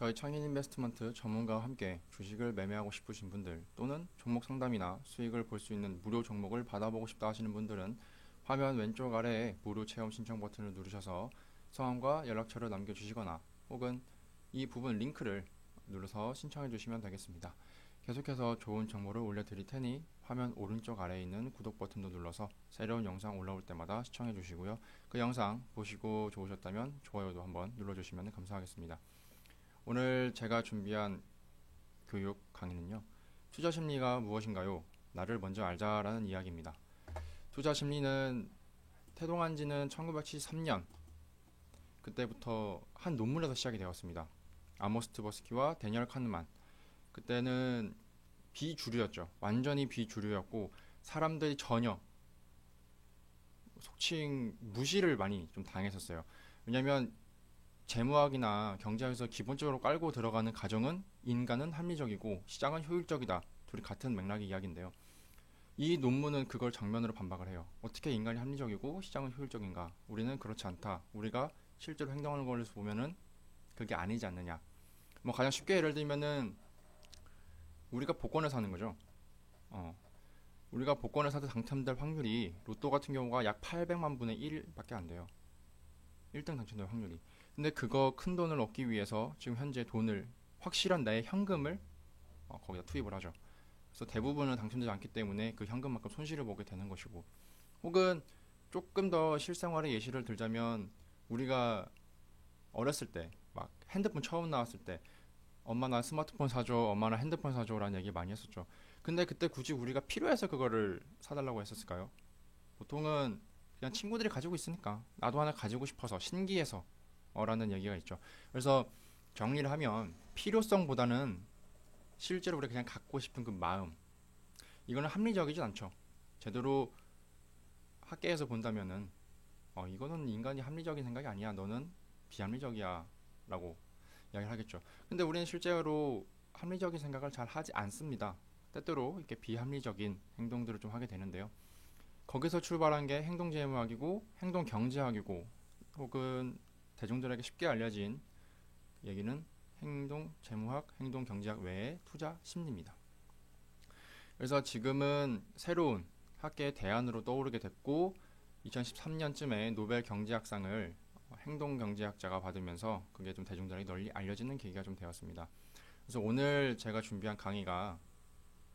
저희 창인 인베스트먼트 전문가와 함께 주식을 매매하고 싶으신 분들 또는 종목 상담이나 수익을 볼 수 있는 무료 종목을 받아보고 싶다 하시는 분들은 화면 왼쪽 아래에 무료 체험 신청 버튼을 누르셔서 성함과 연락처를 남겨주시거나 혹은 이 부분 링크를 눌러서 신청해 주시면 되겠습니다. 계속해서 좋은 정보를 올려드릴 테니 화면 오른쪽 아래에 있는 구독 버튼도 눌러서 새로운 영상 올라올 때마다 시청해 주시고요. 그 영상 보시고 좋으셨다면 좋아요도 한번 눌러주시면 감사하겠습니다. 오늘 제가 준비한 교육 강의는요. 투자 심리가 무엇인가요? 나를 먼저 알자라는 이야기입니다. 투자 심리는 태동한 지는 1973년 그때부터 한 논문에서 시작이 되었습니다. 아모스 트버스키와 데니얼 카누만. 그때는 비주류였죠. 완전히 비주류였고 사람들이 전혀 속칭 무시를 많이 좀 당했었어요. 왜냐하면 재무학이나 경제학에서 기본적으로 깔고 들어가는 가정은 인간은 합리적이고 시장은 효율적이다. 둘이 같은 맥락의 이야기인데요. 이 논문은 그걸 정면으로 반박을 해요. 어떻게 인간이 합리적이고 시장은 효율적인가? 우리는 그렇지 않다. 우리가 실제로 행동하는 걸로 보면은 그게 아니지 않느냐. 뭐 가장 쉽게 예를 들면은 우리가 복권을 사는 거죠. 우리가 복권을 사도 당첨될 확률이 로또 같은 경우가 약 800만 분의 1밖에 안 돼요. 1등 당첨될 확률이. 근데 그거 큰 돈을 얻기 위해서 지금 현재 돈을 확실한 나의 현금을 거기다 투입을 하죠. 그래서 대부분은 당첨되지 않기 때문에 그 현금만큼 손실을 보게 되는 것이고, 혹은 조금 더 실생활의 예시를 들자면 우리가 어렸을 때 막 핸드폰 처음 나왔을 때 엄마 나 스마트폰 사줘, 엄마 나 핸드폰 사줘라는 얘기 많이 했었죠. 근데 그때 굳이 우리가 필요해서 그거를 사달라고 했었을까요? 보통은 그냥 친구들이 가지고 있으니까 나도 하나 가지고 싶어서 신기해서 라는 얘기가 있죠. 그래서 정리를 하면 필요성보다는 실제로 우리가 그냥 갖고 싶은 그 마음, 이거는 합리적이진 않죠. 제대로 학계에서 본다면은 이거는 인간이 합리적인 생각이 아니야, 너는 비합리적이야 라고 이야기를 하겠죠. 근데 우리는 실제로 합리적인 생각을 잘 하지 않습니다. 때때로 이렇게 비합리적인 행동들을 좀 하게 되는데요. 거기서 출발한 게 행동재무학이고 행동경제학이고, 혹은 대중들에게 쉽게 알려진 얘기는 행동재무학, 행동경제학 외에 투자 심리입니다. 그래서 지금은 새로운 학계의 대안으로 떠오르게 됐고 2013년쯤에 노벨 경제학상을 행동경제학자가 받으면서 그게 좀 대중들에게 널리 알려지는 계기가 좀 되었습니다. 그래서 오늘 제가 준비한 강의가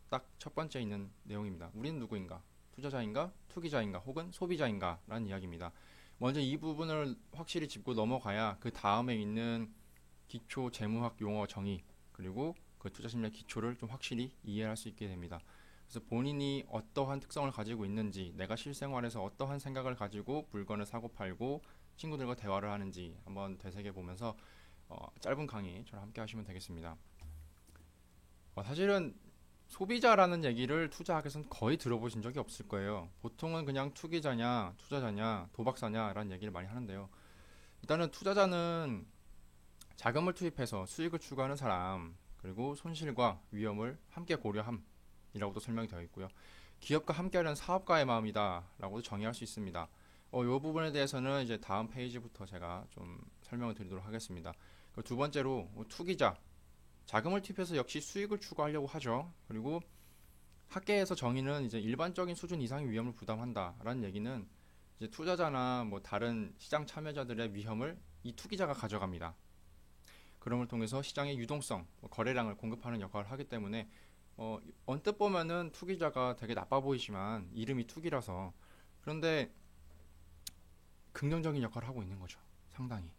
딱 첫 번째 있는 내용입니다. 우리는 누구인가? 투자자인가? 투기자인가? 혹은 소비자인가? 라는 이야기입니다. 먼저 이 부분을 확실히 짚고 넘어가야 그 다음에 있는 기초 재무학 용어 정의, 그리고 그 투자 심리의 기초를 좀 확실히 이해할 수 있게 됩니다. 그래서 본인이 어떠한 특성을 가지고 있는지, 내가 실생활에서 어떠한 생각을 가지고 물건을 사고 팔고 친구들과 대화를 하는지 한번 되새겨 보면서 짧은 강의 저랑 함께 하시면 되겠습니다. 사실은 소비자라는 얘기를 투자학에서는 거의 들어보신 적이 없을 거예요. 보통은 그냥 투기자냐, 투자자냐, 도박사냐 라는 얘기를 많이 하는데요. 일단은 투자자는 자금을 투입해서 수익을 추구하는 사람, 그리고 손실과 위험을 함께 고려함이라고도 설명이 되어 있고요. 기업과 함께하는 사업가의 마음이다 라고도 정의할 수 있습니다. 이 부분에 대해서는 이제 다음 페이지부터 제가 좀 설명을 드리도록 하겠습니다. 두 번째로 투기자, 자금을 투입해서 역시 수익을 추구하려고 하죠. 그리고 학계에서 정의는 이제 일반적인 수준 이상의 위험을 부담한다라는 얘기는 이제 투자자나 뭐 다른 시장 참여자들의 위험을 이 투기자가 가져갑니다. 그럼을 통해서 시장의 유동성, 거래량을 공급하는 역할을 하기 때문에 언뜻 보면은 투기자가 되게 나빠 보이지만 이름이 투기라서, 그런데 긍정적인 역할을 하고 있는 거죠. 상당히.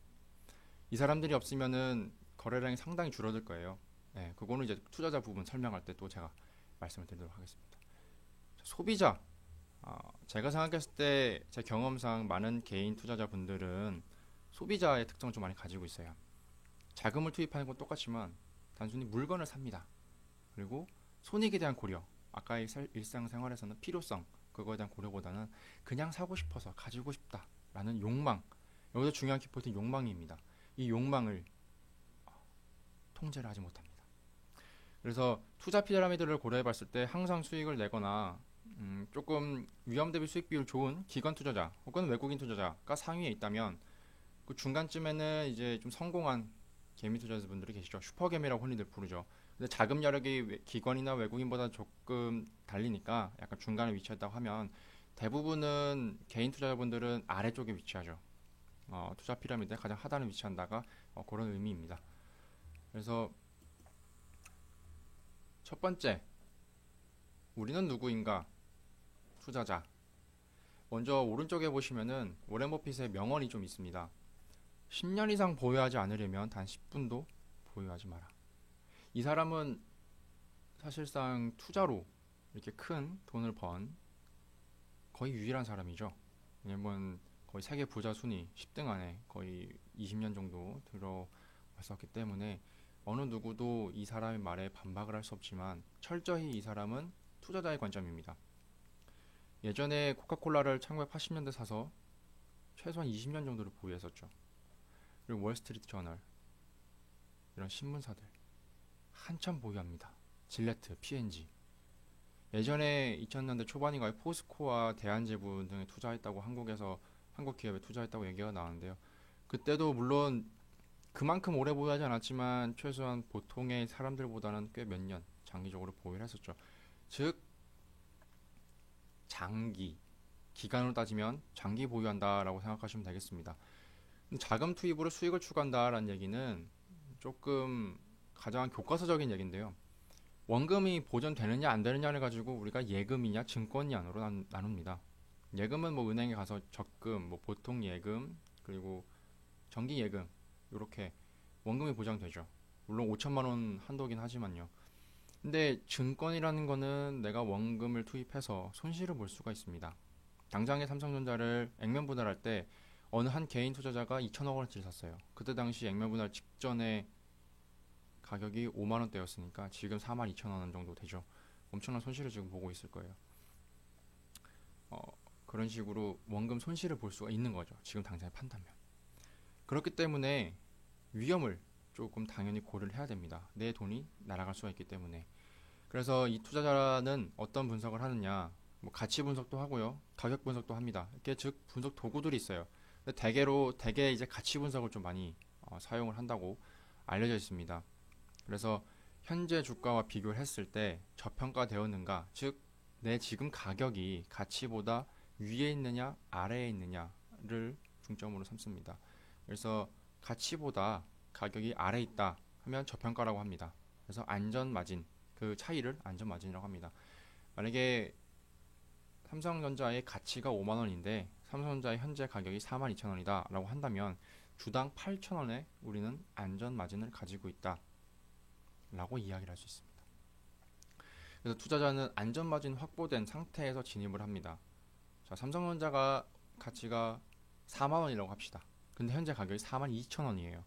이 사람들이 없으면은 거래량이 상당히 줄어들 거예요. 네, 그거는 이제 투자자 부분 설명할 때 또 제가 말씀을 드리도록 하겠습니다. 소비자, 제가 생각했을 때 제 경험상 많은 개인 투자자분들은 소비자의 특성을 좀 많이 가지고 있어요. 자금을 투입하는 건 똑같지만 단순히 물건을 삽니다. 그리고 손익에 대한 고려, 아까의 일상생활에서는 필요성, 그거에 대한 고려보다는 그냥 사고 싶어서 가지고 싶다라는 욕망, 여기서 중요한 키포인트는 욕망입니다. 이 욕망을 통제를 하지 못합니다. 그래서 투자 피라미드를 고려해 봤을 때 항상 수익을 내거나 조금 위험 대비 수익 비율 좋은 기관 투자자 혹은 외국인 투자자가 상위에 있다면 그 중간쯤에는 이제 좀 성공한 개미 투자자분들이 계시죠. 슈퍼개미라고 흔히들 부르죠. 근데 자금 여력이 기관이나 외국인보다 조금 달리니까 약간 중간에 위치했다고 하면 대부분은 개인 투자자분들은 아래쪽에 위치하죠. 투자 피라미드의 가장 하단에 위치한다가 그런 의미입니다. 그래서 첫 번째, 우리는 누구인가? 투자자. 먼저 오른쪽에 보시면은 워렌 버핏의 명언이 좀 있습니다. 10년 이상 보유하지 않으려면 단 10분도 보유하지 마라. 이 사람은 사실상 투자로 이렇게 큰 돈을 번 거의 유일한 사람이죠. 왜냐면 거의 세계 부자 순위 10등 안에 거의 20년 정도 들어왔었기 때문에 어느 누구도 이 사람의 말에 반박을 할 수 없지만 철저히 이 사람은 투자자의 관점입니다. 예전에 코카콜라를 1980년대 사서 최소한 20년 정도를 보유했었죠. 그리고 월스트리트 저널 이런 신문사들 한참 보유합니다. 질레트, P&G. 예전에 2000년대 초반인가에 포스코와 대한제분 등에 투자했다고 한국 기업에 투자했다고 얘기가 나왔는데요. 그때도 물론 그만큼 오래 보유하지 않았지만 최소한 보통의 사람들보다는 꽤 몇 년 장기적으로 보유를 했었죠. 즉 장기 기간으로 따지면 장기 보유한다라고 생각하시면 되겠습니다. 자금 투입으로 수익을 추구한다라는 얘기는 조금 가장 교과서적인 얘기인데요. 원금이 보존되느냐 안 되느냐를 가지고 우리가 예금이냐 증권이냐로 나눕니다. 예금은 뭐 은행에 가서 적금, 뭐 보통 예금, 그리고 정기 예금 이렇게 원금이 보장되죠. 물론 5천만 원 한도긴 하지만요. 근데 증권이라는 거는 내가 원금을 투입해서 손실을 볼 수가 있습니다. 당장에 삼성전자를 액면 분할할 때 어느 한 개인 투자자가 2천억 원어치를 샀어요. 그때 당시 액면 분할 직전에 가격이 5만 원대였으니까 지금 4만 2천 원 정도 되죠. 엄청난 손실을 지금 보고 있을 거예요. 그런 식으로 원금 손실을 볼 수가 있는 거죠. 지금 당장에 판다면. 그렇기 때문에 위험을 조금 당연히 고려를 해야 됩니다. 내 돈이 날아갈 수가 있기 때문에. 그래서 이 투자자는 어떤 분석을 하느냐, 뭐 가치 분석도 하고요, 가격 분석도 합니다. 이렇게 즉 분석 도구들이 있어요. 근데 대개 이제 가치 분석을 좀 많이 사용을 한다고 알려져 있습니다. 그래서 현재 주가와 비교를 했을 때 저평가되었는가, 즉 내 지금 가격이 가치보다 위에 있느냐 아래에 있느냐를 중점으로 삼습니다. 그래서 가치보다 가격이 아래에 있다 하면 저평가라고 합니다. 그래서 안전 마진, 그 차이를 안전 마진이라고 합니다. 만약에 삼성전자의 가치가 5만 원인데 삼성전자의 현재 가격이 4만 2천 원이다 라고 한다면 주당 8천 원에 우리는 안전 마진을 가지고 있다 라고 이야기를 할 수 있습니다. 그래서 투자자는 안전 마진 확보된 상태에서 진입을 합니다. 자, 삼성전자가 가치가 4만 원이라고 합시다. 근데 현재 가격이 4만 2천 원이에요.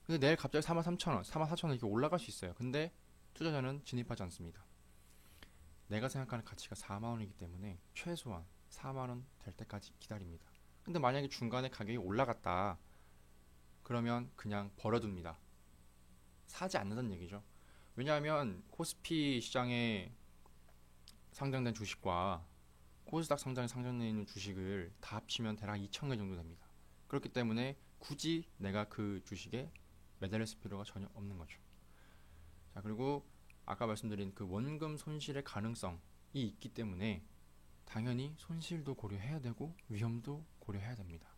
근데 내일 갑자기 4만 3천 원, 4만 4천 원 이렇게 올라갈 수 있어요. 근데 투자자는 진입하지 않습니다. 내가 생각하는 가치가 4만 원이기 때문에 최소한 4만 원 될 때까지 기다립니다. 근데 만약에 중간에 가격이 올라갔다 그러면 그냥 버려둡니다. 사지 않는다는 얘기죠. 왜냐하면 코스피 시장에 상장된 주식과 코스닥 상장에 상장되어 있는 주식을 다 합치면 대략 2천 개 정도 됩니다. 그렇기 때문에 굳이 내가 그 주식에 매달렸을 필요가 전혀 없는 거죠. 자, 그리고 아까 말씀드린 그 원금 손실의 가능성이 있기 때문에 당연히 손실도 고려해야 되고 위험도 고려해야 됩니다.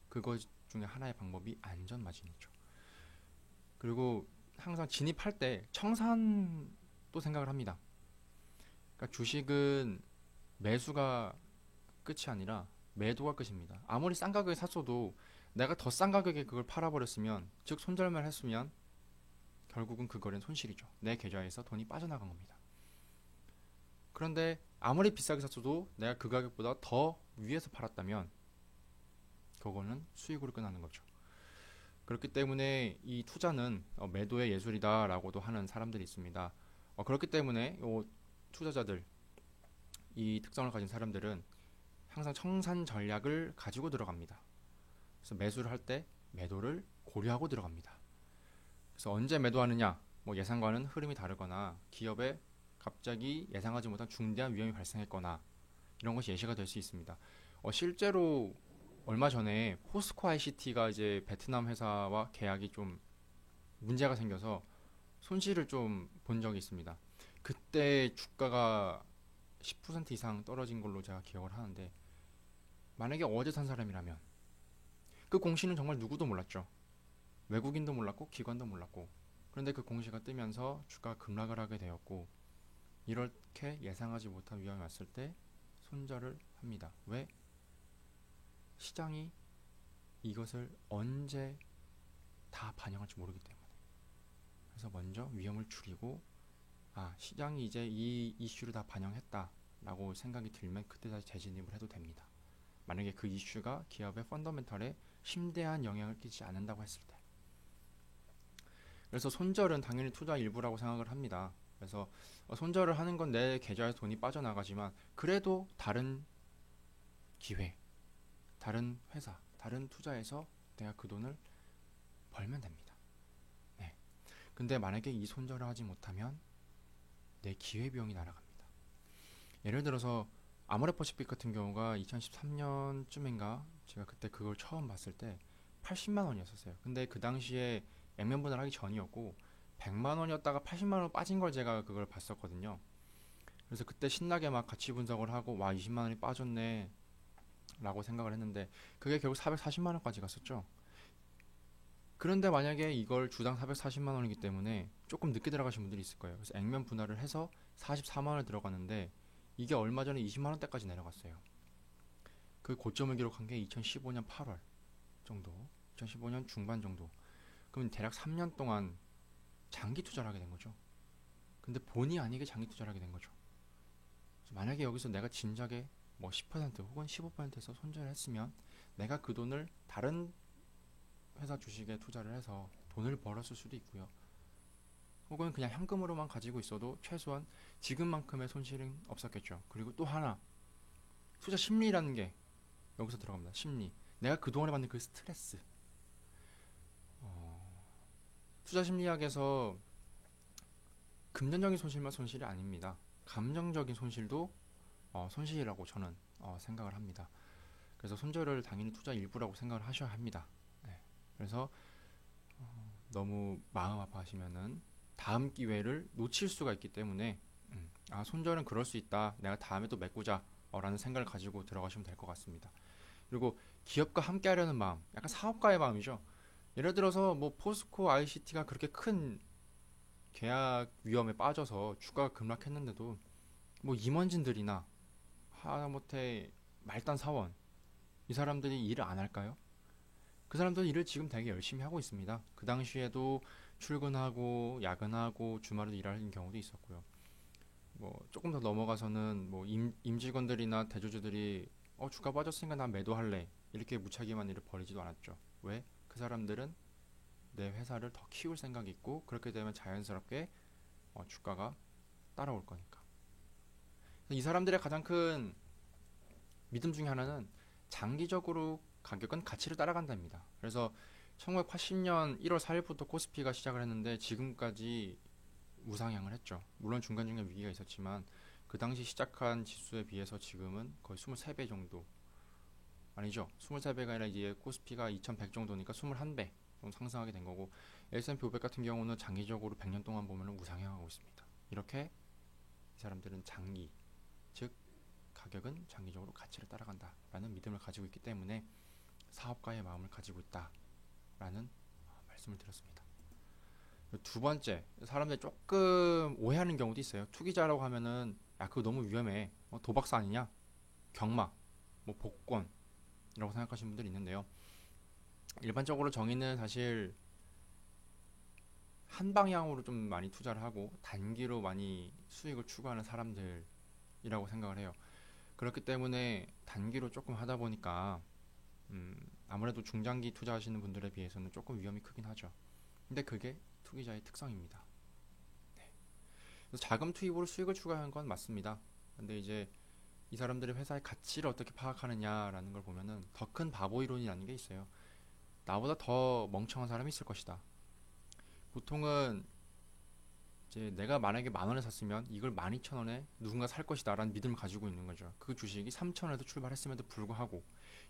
그것 중에 하나의 방법이 안전 마진이죠. 그리고 항상 진입할 때 청산도 생각을 합니다. 그러니까 주식은 매수가 끝이 아니라 매도가 끝입니다. 아무리 싼 가격에 샀어도 내가 더 싼 가격에 그걸 팔아버렸으면, 즉 손절만 했으면 결국은 그거는 손실이죠. 내 계좌에서 돈이 빠져나간 겁니다. 그런데 아무리 비싸게 샀어도 내가 그 가격보다 더 위에서 팔았다면 그거는 수익으로 끝나는 거죠. 그렇기 때문에 이 투자는 매도의 예술이다라고도 하는 사람들이 있습니다. 그렇기 때문에 투자자들, 이 특성을 가진 사람들은 항상 청산 전략을 가지고 들어갑니다. 그래서 매수를 할 때 매도를 고려하고 들어갑니다. 그래서 언제 매도하느냐, 뭐 예상과는 흐름이 다르거나 기업에 갑자기 예상하지 못한 중대한 위험이 발생했거나 이런 것이 예시가 될 수 있습니다. 실제로 얼마 전에 포스코 ICT가 이제 베트남 회사와 계약이 좀 문제가 생겨서 손실을 좀 본 적이 있습니다. 그때 주가가 10% 이상 떨어진 걸로 제가 기억을 하는데, 만약에 어제 산 사람이라면 그 공시는 정말 누구도 몰랐죠. 외국인도 몰랐고 기관도 몰랐고, 그런데 그 공시가 뜨면서 주가가 급락을 하게 되었고, 이렇게 예상하지 못한 위험이 왔을 때 손절을 합니다. 왜? 시장이 이것을 언제 다 반영할지 모르기 때문에. 그래서 먼저 위험을 줄이고, 시장이 이제 이 이슈를 다 반영했다 라고 생각이 들면 그때 다시 재진입을 해도 됩니다. 만약에 그 이슈가 기업의 펀더멘털에 심대한 영향을 끼치지 않는다고 했을 때. 그래서 손절은 당연히 투자 일부라고 생각을 합니다. 그래서 손절을 하는 건 내 계좌에서 돈이 빠져나가지만, 그래도 다른 기회, 다른 회사, 다른 투자에서 내가 그 돈을 벌면 됩니다. 네. 근데 만약에 이 손절을 하지 못하면 내 기회비용이 날아갑니다. 예를 들어서 아모레퍼시픽 같은 경우가 2013년쯤인가 제가 그때 그걸 처음 봤을 때 80만 원이었었어요. 근데 그 당시에 액면 분할하기 전이었고 100만 원이었다가 80만 원 빠진 걸 제가 그걸 봤었거든요. 그래서 그때 신나게 막 가치 분석을 하고, 와, 20만 원이 빠졌네 라고 생각을 했는데, 그게 결국 440만 원까지 갔었죠. 그런데 만약에 이걸 주당 440만 원이기 때문에 조금 늦게 들어가신 분들이 있을 거예요. 그래서 액면 분할을 해서 44만 원을 들어갔는데, 이게 얼마 전에 20만 원대까지 내려갔어요. 그 고점을 기록한 게 2015년 8월 정도, 2015년 중반 정도. 그럼 대략 3년 동안 장기 투자를 하게 된 거죠. 근데 본의 아니게 장기 투자를 하게 된 거죠. 그래서 만약에 여기서 내가 진작에 뭐 10% 혹은 15%에서 손절을 했으면 내가 그 돈을 다른 회사 주식에 투자를 해서 돈을 벌었을 수도 있고요. 혹은 그냥 현금으로만 가지고 있어도 최소한 지금만큼의 손실은 없었겠죠. 그리고 또 하나, 투자 심리라는 게 여기서 들어갑니다. 심리. 내가 그동안에 받는 그 스트레스. 투자 심리학에서 금전적인 손실만 손실이 아닙니다. 감정적인 손실도 손실이라고 저는 생각을 합니다. 그래서 손절을 당연히 투자 일부라고 생각을 하셔야 합니다. 네. 그래서 너무 마음 아파하시면은 다음 기회를 놓칠 수가 있기 때문에, 손절은 그럴 수 있다, 내가 다음에 또 메꾸자 라는 생각을 가지고 들어가시면 될 것 같습니다. 그리고 기업과 함께 하려는 마음, 약간 사업가의 마음이죠. 예를 들어서 뭐 포스코 ICT가 그렇게 큰 계약 위험에 빠져서 주가가 급락했는데도 뭐 임원진들이나 하다못해 말단 사원, 이 사람들이 일을 안 할까요? 그 사람들은 일을 지금 되게 열심히 하고 있습니다. 그 당시에도 출근하고 야근하고 주말에도 일하는 경우도 있었고요. 뭐 조금 더 넘어가서는 뭐 임직원들이나 대주주들이 주가 빠졌으니까 난 매도할래, 이렇게 무차기만 일을 벌이지도 않았죠. 왜? 그 사람들은 내 회사를 더 키울 생각이 있고, 그렇게 되면 자연스럽게 주가가 따라올 거니까. 이 사람들의 가장 큰 믿음 중에 하나는 장기적으로 가격은 가치를 따라간답니다. 그래서 1980년 1월 4일부터 코스피가 시작을 했는데 지금까지 우상향을 했죠. 물론 중간중간 위기가 있었지만 그 당시 시작한 지수에 비해서 지금은 거의 23배 정도, 아니죠, 23배가 아니라 이제 코스피가 2100 정도니까 21배 정도 상승하게 된 거고, S&P 500 같은 경우는 장기적으로 100년 동안 보면 우상향하고 있습니다. 이렇게 이 사람들은 장기, 즉 가격은 장기적으로 가치를 따라간다라는 믿음을 가지고 있기 때문에 사업가의 마음을 가지고 있다라는 말씀을 드렸습니다. 두 번째, 사람들이 조금 오해하는 경우도 있어요. 투기자라고 하면은 야, 그거 너무 위험해, 도박사 아니냐, 경마, 뭐 복권이라고 생각하시는 분들이 있는데요. 일반적으로 정의는 사실 한 방향으로 좀 많이 투자를 하고 단기로 많이 수익을 추구하는 사람들이라고 생각을 해요. 그렇기 때문에 단기로 조금 하다 보니까 아무래도 중장기 투자하시는 분들에 비해서는 조금 위험이 크긴 하죠. 근데 그게 투기자의 특성입니다. 네. 그래서 자금 투입으로 수익을 추구하는 건 맞습니다. 근데 이제 이 사람들이 회사의 가치를 어떻게 파악하느냐라는 걸 보면은 더 큰 바보 이론이라는 게 있어요. 나보다 더 멍청한 사람이 있을 것이다. 보통은 이제 내가 만약에 만 원에 샀으면 이걸 12,000원에 누군가 살 것이다 라는 믿음을 가지고 있는 거죠. 그 주식이 3,000원에도 출발했음에도 불구하고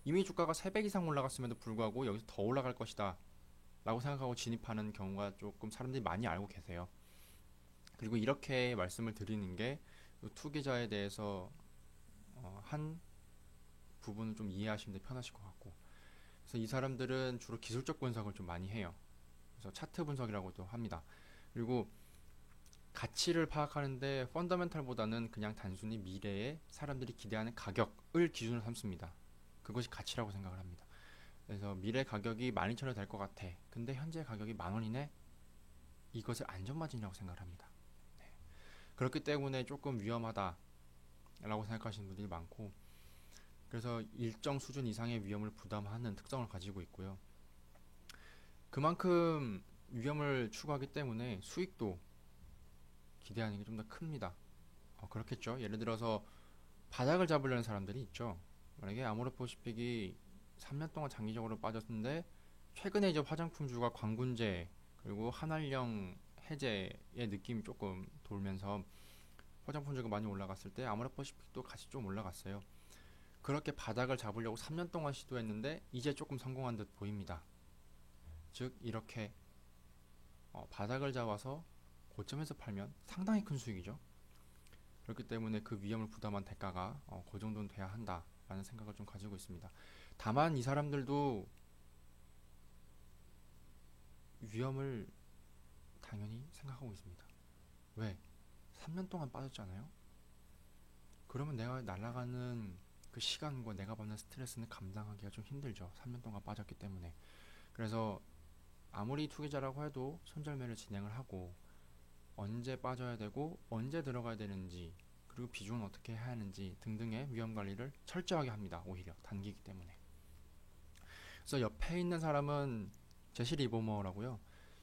이미 주가가 3배 이상 올라갔음에도 불구하고 여기서 더 올라갈 것이다 라고 생각하고 진입하는 경우가 조금 사람들이 많이 알고 계세요. 그리고 이렇게 말씀을 드리는 게 투기자에 대해서 한 부분을 좀 이해하시면 편하실 것 같고, 그래서 이 사람들은 주로 기술적 분석을 좀 많이 해요. 그래서 차트 분석이라고도 합니다. 그리고 가치를 파악하는데 펀더멘탈보다는 그냥 단순히 미래에 사람들이 기대하는 가격을 기준으로 삼습니다. 그것이 가치라고 생각을 합니다. 그래서 미래 가격이 12,000원 될 것 같아. 근데 현재 가격이 10,000원이네? 이것을 안전마진이라고 생각을 합니다. 네. 그렇기 때문에 조금 위험하다라고 생각하시는 분들이 많고, 그래서 일정 수준 이상의 위험을 부담하는 특성을 가지고 있고요. 그만큼 위험을 추구하기 때문에 수익도 기대하는 게 좀 더 큽니다. 그렇겠죠. 예를 들어서 바닥을 잡으려는 사람들이 있죠. 만약에 아모레퍼시픽이 3년 동안 장기적으로 빠졌는데 최근에 이제 화장품주가 광군제 그리고 한알령 해제의 느낌이 조금 돌면서 화장품주가 많이 올라갔을 때 아모레퍼시픽도 같이 좀 올라갔어요. 그렇게 바닥을 잡으려고 3년 동안 시도했는데 이제 조금 성공한 듯 보입니다. 즉 이렇게 바닥을 잡아서 고점에서 팔면 상당히 큰 수익이죠. 그렇기 때문에 그 위험을 부담한 대가가 그 정도는 돼야 한다라는 생각을 좀 가지고 있습니다. 다만 이 사람들도 위험을 당연히 생각하고 있습니다. 왜? 3년 동안 빠졌잖아요. 그러면 내가 날아가는 그 시간과 내가 받는 스트레스는 감당하기가 좀 힘들죠. 3년 동안 빠졌기 때문에. 그래서 아무리 투기자라고 해도 손절매를 진행을 하고 언제 빠져야 되고 언제 들어가야 되는지 그리고 비중은 어떻게 해야 하는지 등등의 위험 관리를 철저하게 합니다. 오히려 단기이기 때문에. 그래서 옆에 있는 사람은 제시 리버머라고요.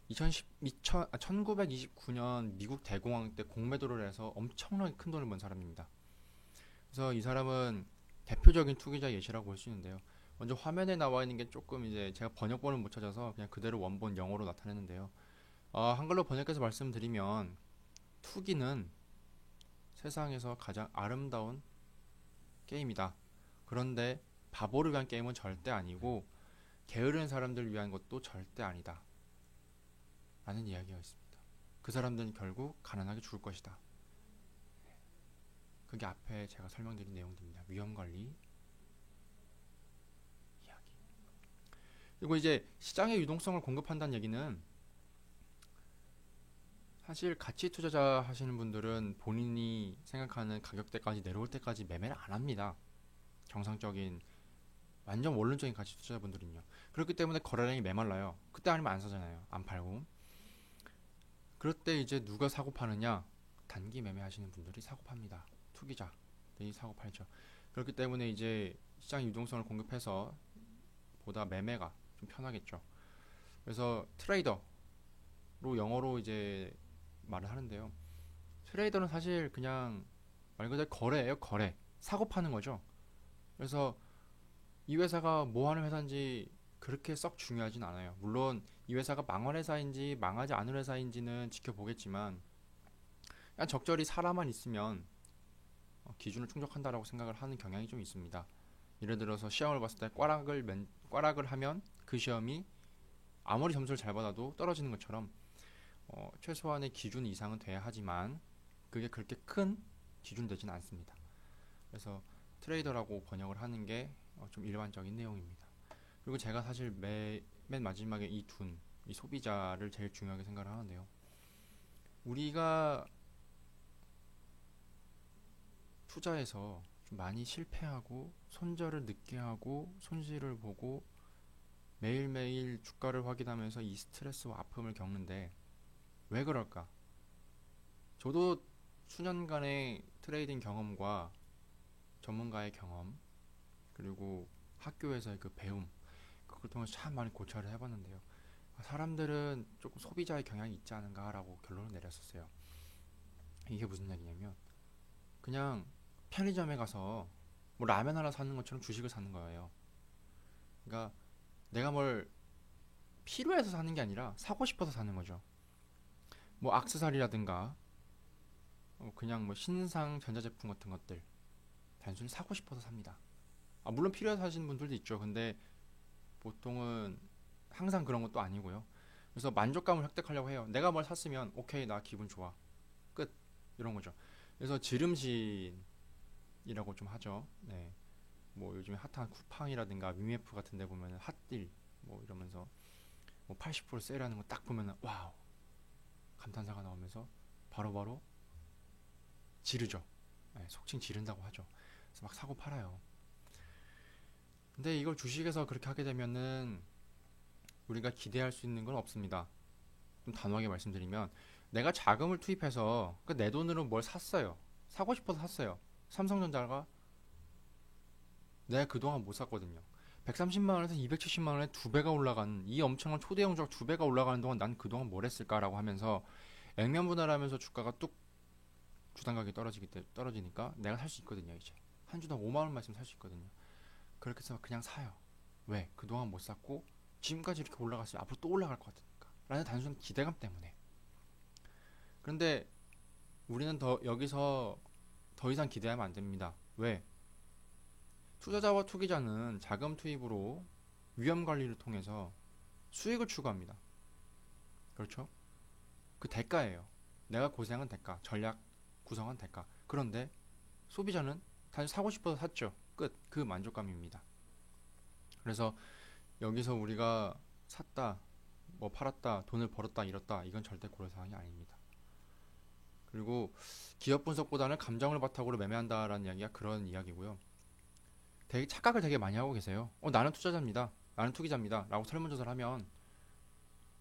1929년 미국 대공황 때 공매도를 해서 엄청나게 큰 돈을 번 사람입니다. 그래서 이 사람은 대표적인 투기자 예시라고 볼 수 있는데요. 먼저 화면에 나와 있는 게 조금 이제 제가 번역본을 못 찾아서 그냥 그대로 원본 영어로 나타내는데요. 한글로 번역해서 말씀드리면 투기는 세상에서 가장 아름다운 게임이다. 그런데 바보를 위한 게임은 절대 아니고 게으른 사람들 위한 것도 절대 아니다. 라는 이야기가 있습니다. 그 사람들은 결국 가난하게 죽을 것이다. 그게 앞에 제가 설명드린 내용들입니다. 위험관리 이야기. 그리고 이제 시장의 유동성을 공급한다는 얘기는 사실 가치 투자자 하시는 분들은 본인이 생각하는 가격대까지 내려올 때까지 매매를 안 합니다. 정상적인 완전 원론적인 가치 투자자분들은요. 그렇기 때문에 거래량이 메말라요. 그때 아니면 안 사잖아요. 안 팔고. 그럴 때 이제 누가 사고 파느냐? 단기 매매하시는 분들이 사고 팝니다. 투기자들이 사고 팔죠. 그렇기 때문에 이제 시장 유동성을 공급해서 보다 매매가 좀 편하겠죠. 그래서 트레이더로 영어로 이제 말을 하는데요. 트레이더는 사실 그냥 말 그대로 거래예요. 거래. 사고 파는 거죠. 그래서 이 회사가 뭐 하는 회사인지 그렇게 썩 중요하진 않아요. 물론 이 회사가 망할 회사인지 망하지 않을 회사인지는 지켜보겠지만 그냥 적절히 살아만 있으면 기준을 충족한다라고 생각을 하는 경향이 좀 있습니다. 예를 들어서 시험을 봤을 때 꽈락을 하면 그 시험이 아무리 점수를 잘 받아도 떨어지는 것처럼 최소한의 기준 이상은 돼야 하지만 그게 그렇게 큰 기준 되진 않습니다. 그래서 트레이더라고 번역을 하는 게 좀 일반적인 내용입니다. 그리고 제가 사실 맨 마지막에 이 소비자를 제일 중요하게 생각을 하는데요. 우리가 투자에서 좀 많이 실패하고 손절을 늦게 하고 손실을 보고 매일매일 주가를 확인하면서 이 스트레스와 아픔을 겪는데 왜 그럴까? 저도 수년간의 트레이딩 경험과 전문가의 경험 그리고 학교에서의 그 배움 그걸 통해서 참 많이 고찰을 해봤는데요. 사람들은 조금 소비자의 경향이 있지 않은가라고 결론을 내렸었어요. 이게 무슨 얘기냐면 그냥 편의점에 가서 뭐 라면 하나 사는 것처럼 주식을 사는 거예요. 그러니까 내가 뭘 필요해서 사는 게 아니라 사고 싶어서 사는 거죠. 뭐 액세서리라든가 그냥 뭐 신상 전자제품 같은 것들 단순히 사고 싶어서 삽니다. 물론 필요해서 하시는 분들도 있죠. 근데 보통은 항상 그런 것도 아니고요. 그래서 만족감을 획득하려고 해요. 내가 뭘 샀으면 오케이 나 기분 좋아 끝 이런 거죠. 그래서 지름신이라고 좀 하죠. 네. 뭐 요즘에 핫한 쿠팡이라든가 미미F 같은 데 보면은 핫딜 뭐 이러면서 뭐 80% 세일하는 거 딱 보면은 와우 감탄사가 나오면서 바로바로 지르죠. 네, 속칭 지른다고 하죠. 그래서 막 사고 팔아요. 근데 이걸 주식에서 그렇게 하게 되면은 우리가 기대할 수 있는 건 없습니다. 좀 단호하게 말씀드리면 내가 자금을 투입해서 내 돈으로 뭘 샀어요. 사고 싶어서 샀어요. 삼성전자가 내가 그동안 못 샀거든요. 130만 원에서 270만 원에 두 배가 올라가는 이 엄청난 초대형 주식 두 배가 올라가는 동안 난 그동안 뭘 했을까라고 하면서 액면 분할하면서 주가가 뚝 주당 가격이 떨어지니까 내가 살 수 있거든요. 이제 한 주당 5만 원만 있으면 살 수 있거든요. 그렇게 해서 그냥 사요. 왜? 그동안 못 샀고 지금까지 이렇게 올라갔으면 앞으로 또 올라갈 것 같으니까 라는 단순 기대감 때문에. 그런데 우리는 여기서 더 이상 기대하면 안 됩니다. 왜? 투자자와 투기자는 자금 투입으로 위험 관리를 통해서 수익을 추구합니다. 그렇죠? 그 대가예요. 내가 고생한 대가, 전략 구성한 대가. 그런데 소비자는 단지 사고 싶어서 샀죠. 끝. 그 만족감입니다. 그래서 여기서 우리가 샀다, 뭐 팔았다, 돈을 벌었다, 잃었다, 이건 절대 고려사항이 아닙니다. 그리고 기업 분석보다는 감정을 바탕으로 매매한다라는 이야기가 그런 이야기고요. 되게 착각을 되게 많이 하고 계세요. 나는 투자자입니다. 나는 투기자입니다. 라고 설문조사를 하면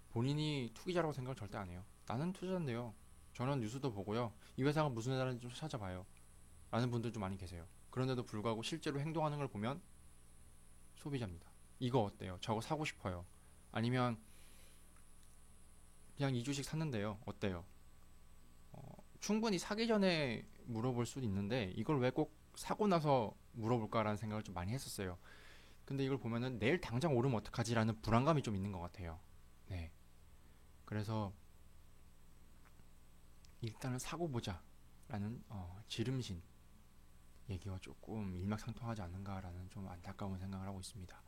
본인이 투기자라고 생각을 절대 안 해요. 나는 투자자인데요. 저는 뉴스도 보고요. 이 회사가 무슨 회사인지 좀 찾아봐요. 라는 분들도 많이 계세요. 그런데도 불구하고 실제로 행동하는 걸 보면 소비자입니다. 이거 어때요? 저거 사고 싶어요. 아니면 그냥 이 주식 샀는데요. 어때요? 충분히 사기 전에 물어볼 수도 있는데 이걸 왜 꼭 사고 나서 물어볼까라는 생각을 좀 많이 했었어요. 근데 이걸 보면은 내일 당장 오르면 어떡하지라는 불안감이 좀 있는 것 같아요. 네. 그래서 일단은 사고 보자라는 지름신 얘기와 조금 일맥상통하지 않는가라는 좀 안타까운 생각을 하고 있습니다.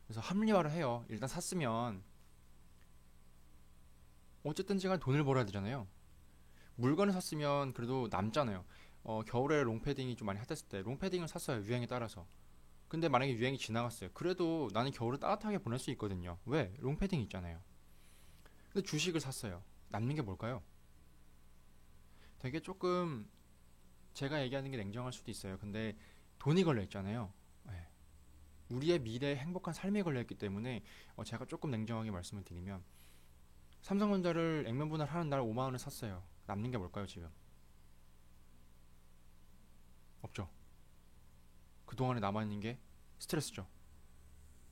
그래서 합리화를 해요. 일단 샀으면 어쨌든지 간 돈을 벌어야 되잖아요. 물건을 샀으면 그래도 남잖아요. 겨울에 롱패딩이 좀 많이 핫했을 때 롱패딩을 샀어요. 유행에 따라서. 근데 만약에 유행이 지나갔어요. 그래도 나는 겨울을 따뜻하게 보낼 수 있거든요. 왜? 롱패딩 있잖아요. 근데 주식을 샀어요. 남는 게 뭘까요? 되게 조금 제가 얘기하는 게 냉정할 수도 있어요. 근데 돈이 걸려 있잖아요. 네. 우리의 미래에 행복한 삶이 걸려 있기 때문에 제가 조금 냉정하게 말씀을 드리면 삼성전자를 액면 분할하는 날 5만 원을 샀어요. 남는 게 뭘까요, 지금? 없죠. 그동안에 남아있는 게 스트레스죠.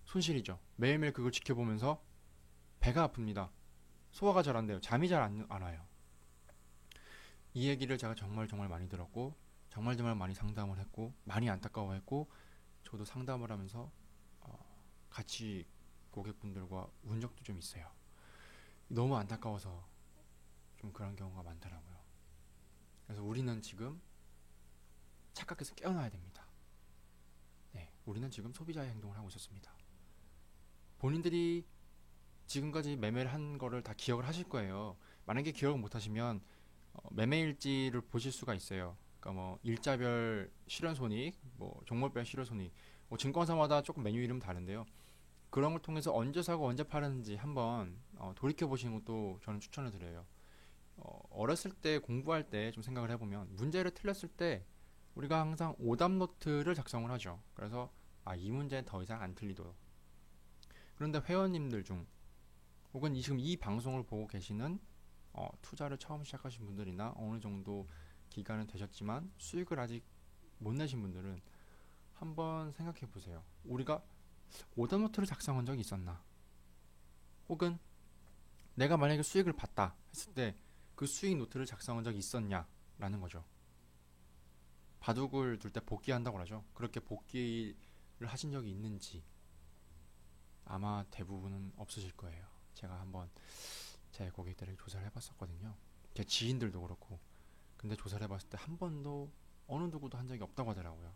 손실이죠. 매일매일 그걸 지켜보면서 배가 아픕니다. 소화가 잘 안 돼요. 잠이 잘 안 와요. 이 얘기를 제가 정말 정말 많이 들었고 정말 정말 많이 상담을 했고 많이 안타까워했고 저도 상담을 하면서 같이 고객분들과 운 적도 좀 있어요. 너무 안타까워서 좀 그런 경우가 많더라고요. 그래서 우리는 지금 착각해서 깨어나야 됩니다. 네, 우리는 지금 소비자의 행동을 하고 있었습니다. 본인들이 지금까지 매매를 한 거를 다 기억을 하실 거예요. 만약에 기억을 못 하시면 매매 일지를 보실 수가 있어요. 그러니까 뭐 일자별 실현손익, 뭐 종목별 실현손익, 뭐 증권사마다 조금 메뉴 이름 다른데요. 그런 걸 통해서 언제 사고 언제 팔았는지 한번 돌이켜 보시는 것도 저는 추천을 드려요. 어렸을 때 공부할 때 좀 생각을 해보면 문제를 틀렸을 때 우리가 항상 오답 노트를 작성을 하죠. 그래서 이 문제는 더 이상 안 틀리도록. 그런데 회원님들 중 혹은 지금 이 방송을 보고 계시는 투자를 처음 시작하신 분들이나 어느 정도 기간은 되셨지만 수익을 아직 못 내신 분들은 한번 생각해 보세요. 우리가 오답 노트를 작성한 적이 있었나? 혹은 내가 만약에 수익을 봤다 했을 때 그 수익 노트를 작성한 적이 있었냐? 라는 거죠. 바둑을 둘 때 복귀한다고 하죠. 그렇게 복귀를 하신 적이 있는지 아마 대부분은 없으실 거예요. 제가 한번 제 고객들에게 조사를 해봤었거든요. 제 지인들도 그렇고. 근데 조사를 해봤을 때 한 번도 어느 누구도 한 적이 없다고 하더라고요.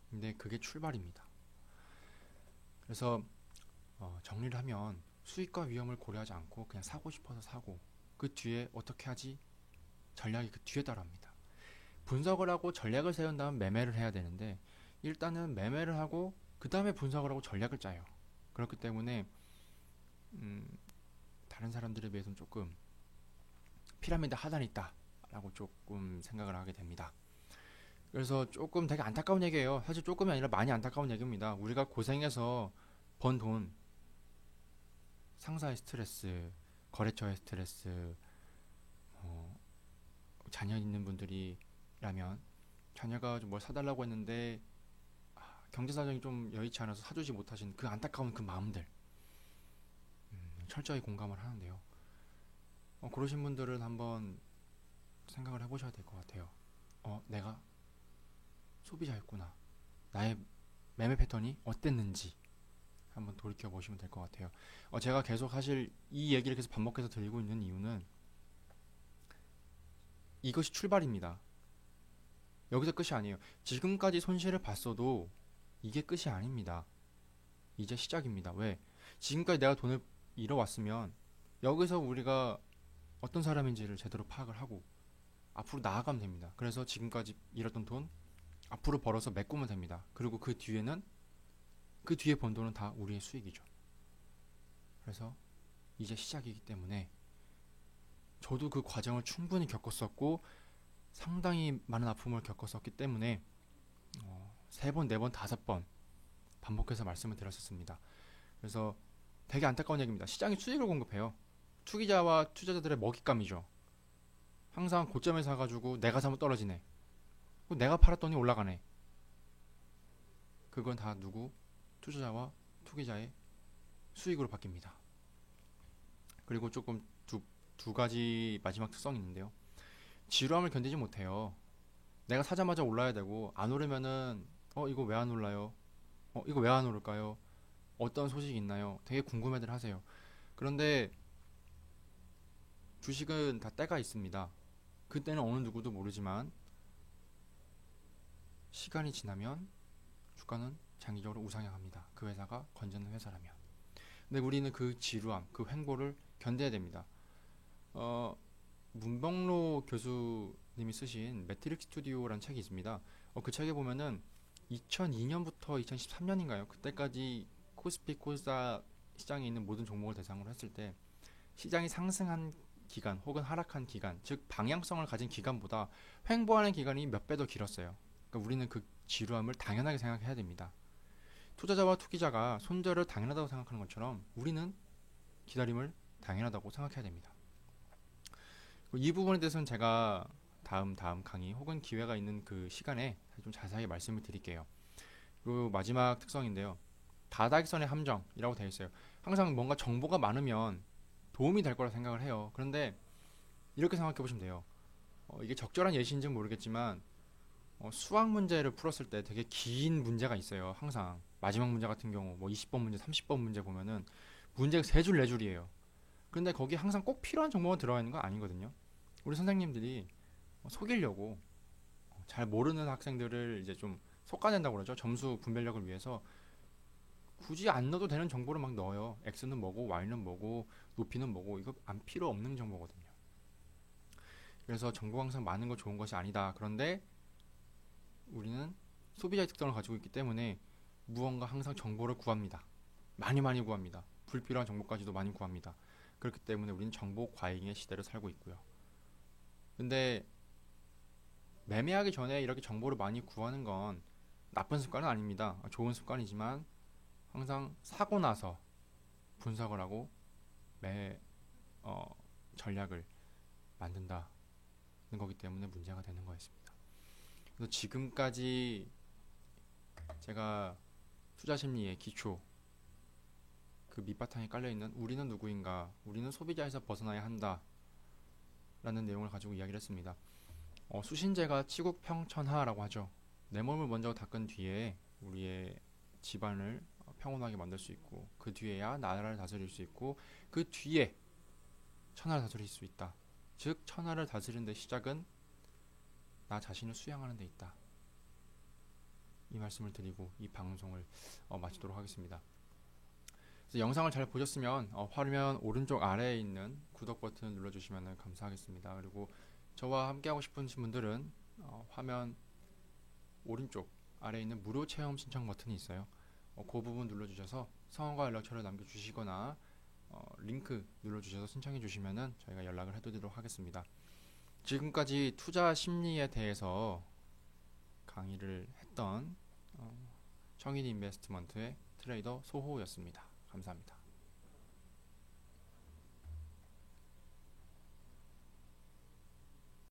근데 그게 출발입니다. 그래서 정리를 하면 수익과 위험을 고려하지 않고 그냥 사고 싶어서 사고, 그 뒤에 어떻게 하지? 전략이 그 뒤에 따라옵니다. 분석을 하고 전략을 세운 다음 매매를 해야 되는데, 일단은 매매를 하고 그 다음에 분석을 하고 전략을 짜요. 그렇기 때문에 음, 다른 사람들에 비해서는 조금 피라미드 하단에 있다라고 조금 생각을 하게 됩니다. 그래서 조금 되게 안타까운 얘기예요. 사실 조금이 아니라 많이 안타까운 얘기입니다. 우리가 고생해서 번 돈, 상사의 스트레스, 거래처의 스트레스, 어, 자녀 있는 분들이라면 자녀가 뭘 사달라고 했는데 경제 사정이 좀 여의치 않아서 사주지 못하신 그 안타까운 그 마음들, 철저히 공감을 하는데요. 그러신 분들은 한번 생각을 해보셔야 될 것 같아요. 내가 소비자였구나. 나의 매매 패턴이 어땠는지 한번 돌이켜 보시면 될 것 같아요. 제가 계속 사실 이 얘기를 계속 반복해서 드리고 있는 이유는 이것이 출발입니다. 여기서 끝이 아니에요. 지금까지 손실을 봤어도 이게 끝이 아닙니다. 이제 시작입니다. 왜? 지금까지 내가 돈을 잃어왔으면 여기서 우리가 어떤 사람인지를 제대로 파악을 하고 앞으로 나아가면 됩니다. 그래서 지금까지 잃었던 돈 앞으로 벌어서 메꾸면 됩니다. 그리고 그 뒤에는 그 뒤에 번 돈은 다 우리의 수익이죠. 그래서 이제 시작이기 때문에 저도 그 과정을 충분히 겪었었고 상당히 많은 아픔을 겪었었기 때문에 세 번, 네 번, 다섯 번 반복해서 말씀을 드렸었습니다. 그래서 되게 안타까운 얘기입니다. 시장이 수익을 공급해요. 투기자와 투자자들의 먹잇감이죠. 항상 고점에 사가지고 내가 사면 떨어지네. 내가 팔았더니 올라가네. 그건 다 누구? 투자자와 투기자의 수익으로 바뀝니다. 그리고 조금 두 가지 마지막 특성이 있는데요. 지루함을 견디지 못해요. 내가 사자마자 올라야 되고 안 오르면은 이거 왜 안 올라요? 이거 왜 안 오를까요? 어떤 소식이 있나요? 되게 궁금해들 하세요. 그런데 주식은 다 때가 있습니다. 그때는 어느 누구도 모르지만 시간이 지나면 주가는 장기적으로 우상향합니다. 그 회사가 건전한 회사라면. 근데 우리는 그 지루함, 그 횡보를 견뎌야 됩니다. 문병로 교수님이 쓰신 매트릭 스튜디오라는 책이 있습니다. 그 책에 보면은 2002년부터 2013년인가요? 그때까지 코스피 코스닥 시장에 있는 모든 종목을 대상으로 했을 때 시장이 상승한 기간 혹은 하락한 기간, 즉 방향성을 가진 기간보다 횡보하는 기간이 몇 배 더 길었어요. 그러니까 우리는 그 지루함을 당연하게 생각해야 됩니다. 투자자와 투기자가 손절을 당연하다고 생각하는 것처럼 우리는 기다림을 당연하다고 생각해야 됩니다. 이 부분에 대해서는 제가 다음 강의 혹은 기회가 있는 그 시간에 좀 자세하게 말씀을 드릴게요. 그리고 마지막 특성인데요. 다다익선의 함정이라고 되어 있어요. 항상 뭔가 정보가 많으면 도움이 될 거라 생각을 해요. 그런데 이렇게 생각해 보시면 돼요. 이게 적절한 예시인지는 모르겠지만 수학 문제를 풀었을 때 되게 긴 문제가 있어요. 항상 마지막 문제 같은 경우 뭐 20번 문제, 30번 문제 보면은 문제가 3줄, 4줄이에요. 그런데 거기 항상 꼭 필요한 정보가 들어가 있는 건 아니거든요. 우리 선생님들이 속이려고 잘 모르는 학생들을 이제 좀 속아낸다고 그러죠. 점수 분별력을 위해서 굳이 안 넣어도 되는 정보를 막 넣어요. x는 뭐고 y는 뭐고 높이는 뭐고 이거 안 필요 없는 정보거든요. 그래서 정보가 항상 많은 거 좋은 것이 아니다. 그런데 우리는 소비자의 특성을 가지고 있기 때문에 무언가 항상 정보를 구합니다. 많이 많이 구합니다. 불필요한 정보까지도 많이 구합니다. 그렇기 때문에 우리는 정보 과잉의 시대를 살고 있고요. 근데 매매하기 전에 이렇게 정보를 많이 구하는 건 나쁜 습관은 아닙니다. 좋은 습관이지만 항상 사고 나서 분석을 하고 매 전략을 만든다는 거기 때문에 문제가 되는 거였습니다. 그래서 지금까지 제가 투자 심리의 기초 그 밑바탕에 깔려있는 우리는 누구인가, 우리는 소비자에서 벗어나야 한다 라는 내용을 가지고 이야기를 했습니다. 수신제가 치국평천하라고 하죠. 내 몸을 먼저 닦은 뒤에 우리의 집안을 평온하게 만들 수 있고 그 뒤에야 나라를 다스릴 수 있고 그 뒤에 천하를 다스릴 수 있다. 즉 천하를 다스리는 데 시작은 나 자신을 수양하는 데 있다. 이 말씀을 드리고 이 방송을 마치도록 하겠습니다. 그래서 영상을 잘 보셨으면 화면 오른쪽 아래에 있는 구독 버튼 눌러주시면 감사하겠습니다. 그리고 저와 함께하고 싶으신 분들은 화면 오른쪽 아래에 있는 무료 체험 신청 버튼이 있어요. 그 부분 눌러주셔서 성함과 연락처를 남겨주시거나 링크 눌러주셔서 신청해 주시면 저희가 연락을 해드리도록 하겠습니다. 지금까지 투자 심리에 대해서 강의를 했던 청인 인베스트먼트의 트레이더 소호였습니다. 감사합니다.